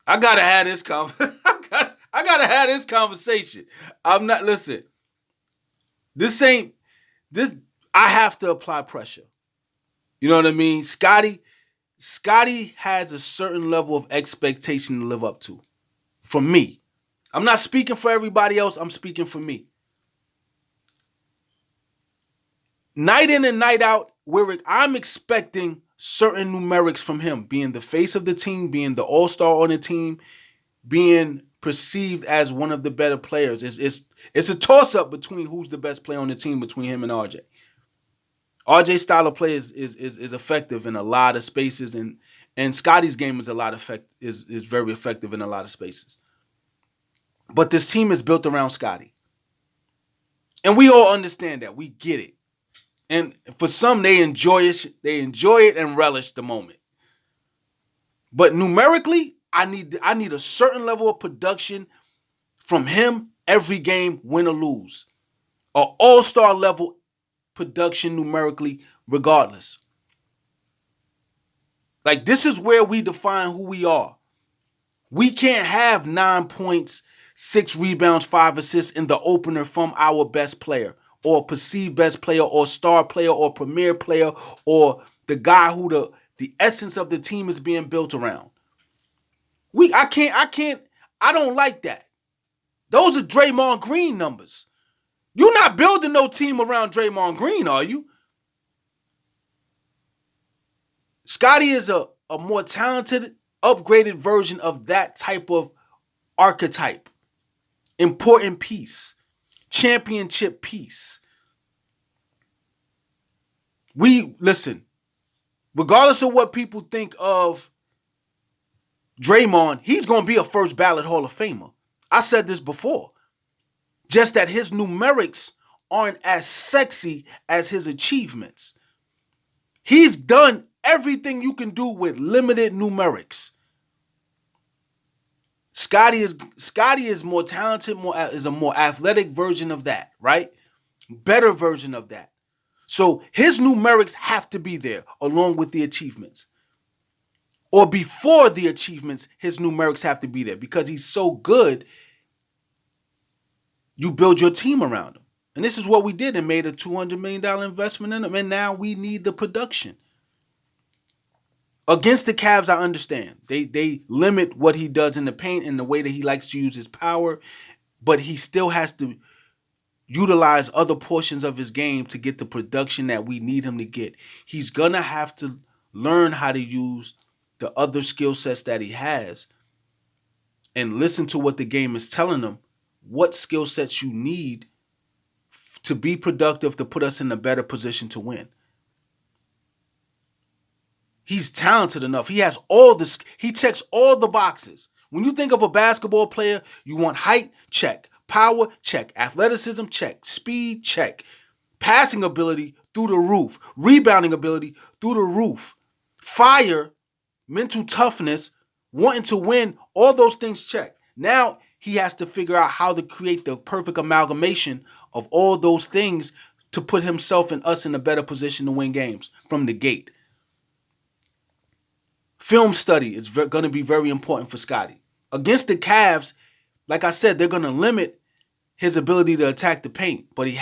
I gotta have this I gotta have this conversation. I'm not listen. This ain't this. I have to apply pressure. You know what I mean? Scottie has a certain level of expectation to live up to. For me, I'm not speaking for everybody else. I'm speaking for me. Night in and night out, I'm expecting certain numerics from him, being the face of the team, being the all-star on the team, being perceived as one of the better players. It's a toss-up between who's the best player on the team between him and RJ. RJ's style of play is effective in a lot of spaces, and Scottie's game is very effective in a lot of spaces. But this team is built around Scottie. And we all understand that. We get it. And for some, they enjoy it and relish the moment. But numerically, I need a certain level of production from him every game, win or lose. An all-star level production numerically, regardless. Like, this is where we define who we are. We can't have 9 points, 6 rebounds, 5 assists in the opener from our best player or perceived best player or star player or premier player or the guy who the essence of the team is being built around. I don't like that. Those are Draymond Green numbers. You're not building no team around Draymond Green, are you? Scottie is a more talented, upgraded version of that type of archetype. Important piece. Championship piece. Listen, regardless of what people think of Draymond, he's going to be a first ballot Hall of Famer. I said this before. Just that his numerics aren't as sexy as his achievements. He's done everything you can do with limited numerics. Scottie is more talented, is a more athletic version of that, right? Better version of that. So his numerics have to be there along with the achievements. Or before the achievements, his numerics have to be there because he's so good, you build your team around him. And this is what we did and made a $200 million investment in him. And now we need the production. Against the Cavs, I understand. They limit what he does in the paint and the way that he likes to use his power. But he still has to utilize other portions of his game to get the production that we need him to get. He's going to have to learn how to use the other skill sets that he has and listen to what the game is telling him, what skill sets you need to be productive, to put us in a better position to win. He's talented enough. He has he checks all the boxes. When you think of a basketball player, you want height, check. Power, check. Athleticism, check. Speed, check. Passing ability, through the roof. Rebounding ability, through the roof. Fire, mental toughness, wanting to win, all those things check. Now he has to figure out how to create the perfect amalgamation of all those things to put himself and us in a better position to win games from the gate. Film study is going to be very important for Scottie. Against the Cavs, like I said, they're going to limit his ability to attack the paint, but they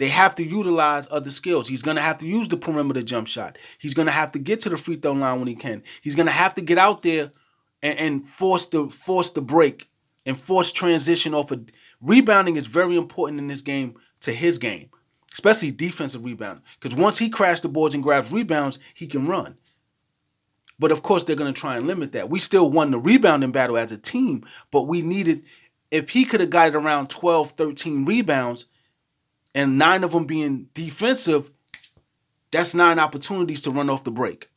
have to utilize other skills. He's going to have to use the perimeter jump shot. He's going to have to get to the free throw line when he can. He's going to have to get out there and force the break and force transition off of rebounding is very important in this game to his game, especially defensive rebounding. Because once he crashes the boards and grabs rebounds, he can run. But of course, they're going to try and limit that. We still won the rebounding battle as a team, but we needed, if he could have got it around 12, 13 rebounds and 9 of them being defensive, that's 9 opportunities to run off the break.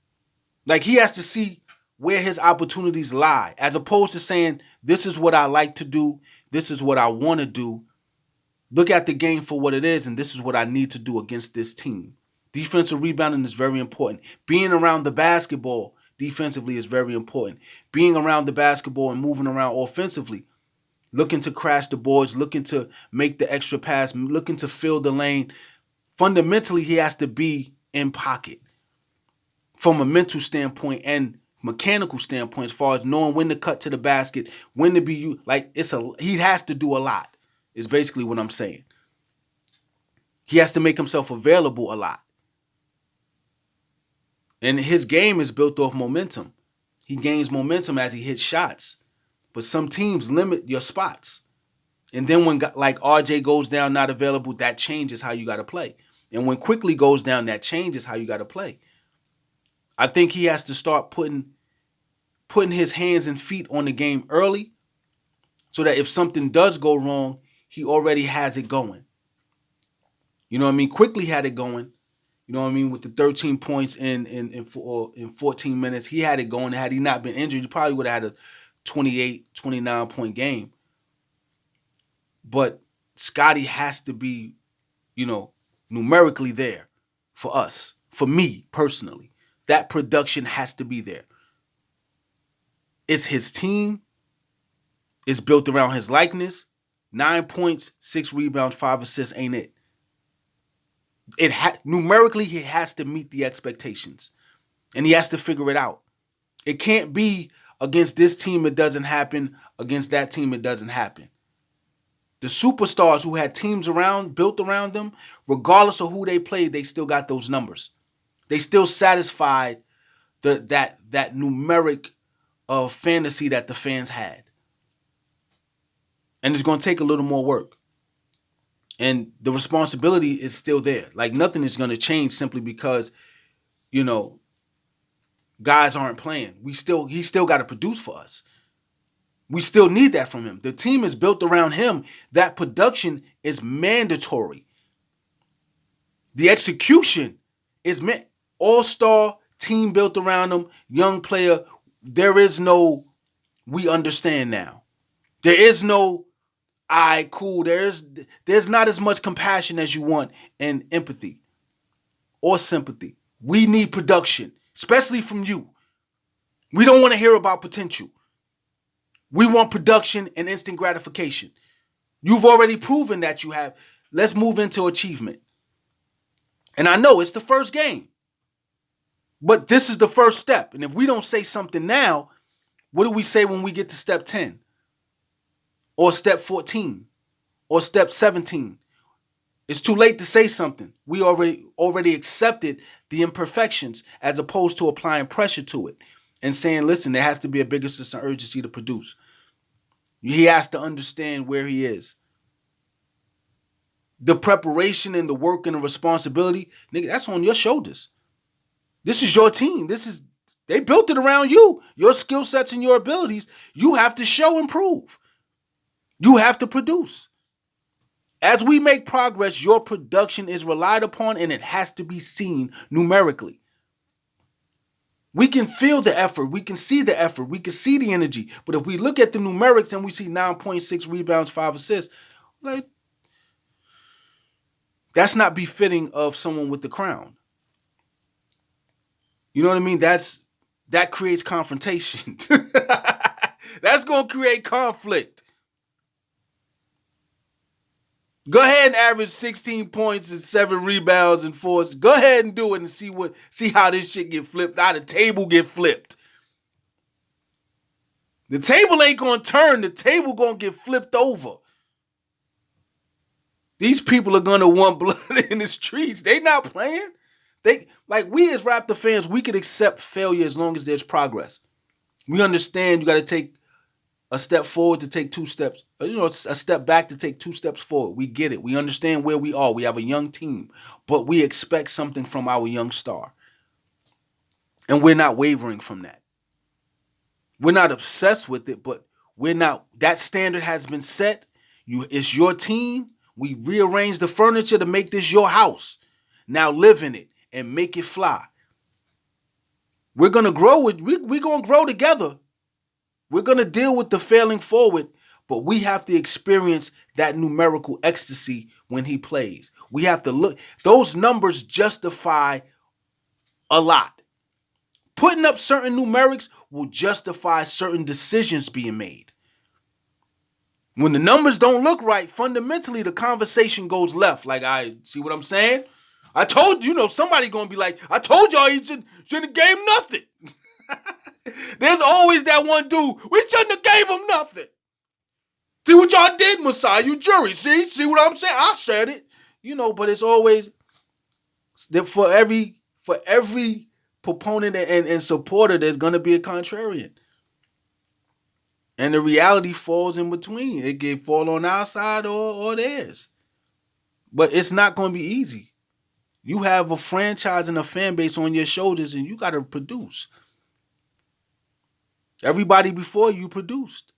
Like, he has to see where his opportunities lie, as opposed to saying, this is what I like to do, this is what I want to do. Look at the game for what it is, and this is what I need to do against this team. Defensive rebounding is very important. Being around the basketball defensively is very important. Being around the basketball and moving around offensively, looking to crash the boards, looking to make the extra pass, looking to fill the lane. Fundamentally, he has to be in pocket from a mental standpoint and mechanical standpoint, as far as knowing when to cut to the basket, when to be you. Like he has to do a lot. Is basically what I'm saying. He has to make himself available a lot, and his game is built off momentum. He gains momentum as he hits shots, but some teams limit your spots. And then when like RJ goes down, not available, that changes how you got to play. And when quickly goes down, that changes how you got to play. I think he has to start putting his hands and feet on the game early, so that if something does go wrong, he already has it going. You know what I mean? Quickly had it going. You know what I mean? With the 13 points in 14 minutes, he had it going. Had he not been injured, he probably would have had a 28, 29 point game. But Scottie has to be, numerically there for us, for me personally. That production has to be there. It's his team. It's built around his likeness. 9 points, 6 rebounds, 5 assists ain't it. Numerically, he has to meet the expectations. And he has to figure it out. It can't be against this team it doesn't happen, against that team it doesn't happen. The superstars who had teams built around them, regardless of who they played, they still got those numbers. They still satisfied that numeric fantasy that the fans had. And it's going to take a little more work. And the responsibility is still there. Like nothing is going to change simply because, guys aren't playing. He still got to produce for us. We still need that from him. The team is built around him. That production is mandatory. The execution is all-star team built around him, young player. There is no, we understand now. There is no, all right, cool. There's not as much compassion as you want and empathy or sympathy. We need production, especially from you. We don't want to hear about potential. We want production and instant gratification. You've already proven that you have. Let's move into achievement. And I know it's the first game, but this is the first step. And if we don't say something now, what do we say when we get to step 10 or step 14 or step 17? It's too late to say something. We already accepted the imperfections as opposed to applying pressure to it and saying, listen, there has to be a bigger sense of urgency to produce. He has to understand where he is. The preparation and the work and the responsibility, nigga, that's on your shoulders. This is your team. They built it around you. Your skill sets and your abilities, you have to show and prove. You have to produce. As we make progress, your production is relied upon and it has to be seen numerically. We can feel the effort. We can see the effort. We can see the energy. But if we look at the numerics and we see 9.6 rebounds, 5 assists, like, that's not befitting of someone with the crown. You know what I mean? That creates confrontation. That's going to create conflict. Go ahead and average 16 points and 7 rebounds and 4. Go ahead and do it and see how this shit get flipped, how the table get flipped. The table ain't going to turn. The table going to get flipped over. These people are going to want blood in the streets. They not playing. We as Raptor fans, we could accept failure as long as there's progress. We understand you got to take a step forward to take 2 steps. A step back to take 2 steps forward. We get it. We understand where we are. We have a young team, but we expect something from our young star. And we're not wavering from that. We're not obsessed with it, but we're not. That standard has been set. It's your team. We rearrange the furniture to make this your house. Now live in it and make it fly. We're going to grow. We're going to grow together. We're going to deal with the failing forward, but we have to experience that numerical ecstasy when he plays. We have to look. Those numbers justify a lot. Putting up certain numerics will justify certain decisions being made. When the numbers don't look right, fundamentally, the conversation goes left. Like, I see what I'm saying? I told you, somebody going to be like, I told y'all he shouldn't have gave nothing. There's always that one dude. We shouldn't have gave him nothing. See what y'all did, Messiah? You jury. See what I'm saying? I said it. But it's always that for every proponent and supporter, there's gonna be a contrarian. And the reality falls in between. It can fall on our side or theirs. But it's not gonna be easy. You have a franchise and a fan base on your shoulders, and you gotta produce. Everybody before you produced.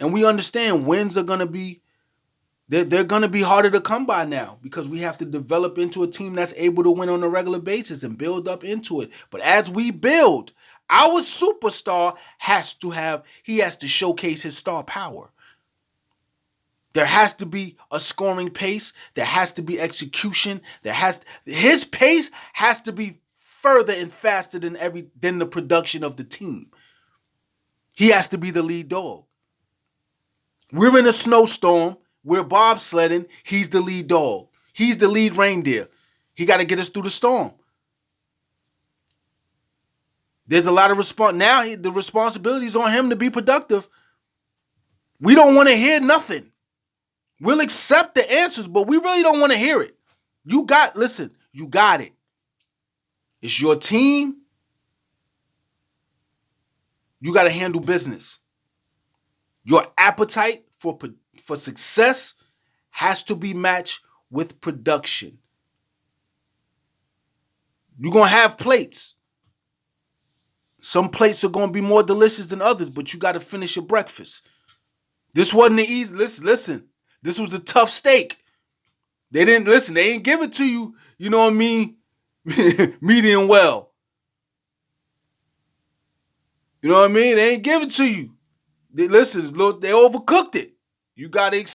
And we understand wins are gonna be they're gonna be harder to come by now because we have to develop into a team that's able to win on a regular basis and build up into it. But as we build, our superstar has to showcase his star power. There has to be a scoring pace. There has to be execution. His pace has to be further and faster than the production of the team. He has to be the lead dog. We're in a snowstorm. We're bobsledding. He's the lead dog. He's the lead reindeer. He got to get us through the storm. There's a lot of response. Now the responsibility is on him to be productive. We don't want to hear nothing. We'll accept the answers, but we really don't want to hear it. You got it. It's your team. You got to handle business. Your appetite for success has to be matched with production. You're going to have plates. Some plates are going to be more delicious than others, but you got to finish your breakfast. This wasn't the easy. Listen. This was a tough steak. They didn't give it to you, you know what I mean, medium well. You know what I mean? They ain't give it to you. They overcooked it. You got to